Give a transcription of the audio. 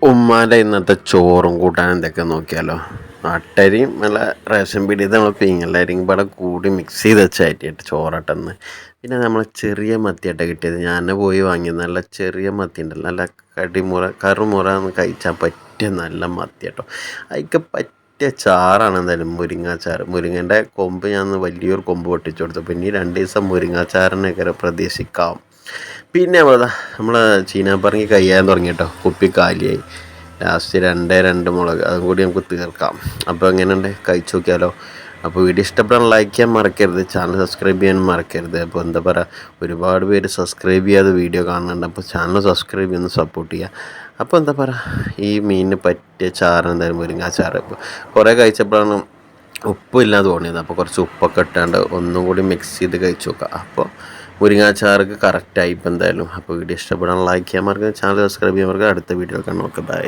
ഉമ്മാൻ്റെ ഇന്നത്തെ ചോറും കൂട്ടാനും എന്തൊക്കെ നോക്കിയാലോ. അട്ടരിയും നല്ല റേഷൻ പീടികയിൽ നമ്മൾ പിങ്ങലരിയും ഇവിടെ കൂടി മിക്സ് ചെയ്ത് വെച്ചായിട്ട് ചോറട്ടെന്ന്. പിന്നെ നമ്മൾ ചെറിയ മത്തിയട്ട കിട്ടിയത് ഞാൻ പോയി വാങ്ങി. നല്ല ചെറിയ മത്തി ഉണ്ടല്ലോ, നല്ല കറുമുറ എന്ന് കഴിച്ചാൽ പറ്റിയ നല്ല മത്തി കേട്ടോ. അതിക്ക് പറ്റിയ ചാറാണ് എന്തായാലും മുരിങ്ങാച്ചാറ്. മുരിങ്ങൻ്റെ കൊമ്പ് ഞാൻ വലിയൊരു കൊമ്പ് പൊട്ടിച്ചു കൊടുത്തു. പിന്നെ ഈ 2 ദിവസം മുരിങ്ങാച്ചാറിനൊക്കെ പ്രതീക്ഷിക്കാം. പിന്നെ നമ്മൾ ചീനാപ്പറങ്ങി കഴിയാൻ തുടങ്ങി കേട്ടോ. കുപ്പി കാലിയായി. ലാസ്റ്റ് 2 മുളക് അതും കൂടി നമുക്ക് തീർക്കാം. അപ്പോൾ എങ്ങനെയുണ്ട്, കഴിച്ചു നോക്കിയാലോ. അപ്പോൾ വീഡിയോ ഇഷ്ടപ്പെടാൻ ലൈക്ക് ചെയ്യാൻ മറക്കരുത്, ചാനൽ സബ്സ്ക്രൈബ് ചെയ്യാൻ മറക്കരുത്. അപ്പോൾ എന്താ പറയുക, ഒരുപാട് പേര് സബ്സ്ക്രൈബ് ചെയ്യാതെ വീഡിയോ കാണുന്നുണ്ട്. അപ്പോൾ ചാനൽ സബ്സ്ക്രൈബ് ചെയ്യുന്ന സപ്പോർട്ട് ചെയ്യുക. അപ്പോൾ എന്താ പറയുക, ഈ മീനിന് പറ്റിയ ചാറ് എന്തായാലും മുരിങ്ങാച്ചാറ്. ഇപ്പോൾ കുറേ കഴിച്ചപ്പോഴാണ് ഉപ്പില്ലാതെ തോന്നിയത്. അപ്പോൾ കുറച്ച് ഉപ്പൊക്കെ ഇട്ടാണ്ട് ഒന്നും കൂടി മിക്സ് ചെയ്ത് കഴിച്ച് നോക്കുക. അപ്പോൾ മുരിങ്ങാച്ചാർക്ക് കറക്റ്റായി ഇപ്പോൾ എന്തായാലും. അപ്പോൾ വീഡിയോ ഇഷ്ടപ്പെടാൻ ലൈക്ക് ചെയ്യാൻ മറക്കുക, ചാനൽ സബ്സ്ക്രൈബ് ചെയ്യാൻ മറക്കുക. അടുത്ത വീഡിയോ കാണാം. Okay, by.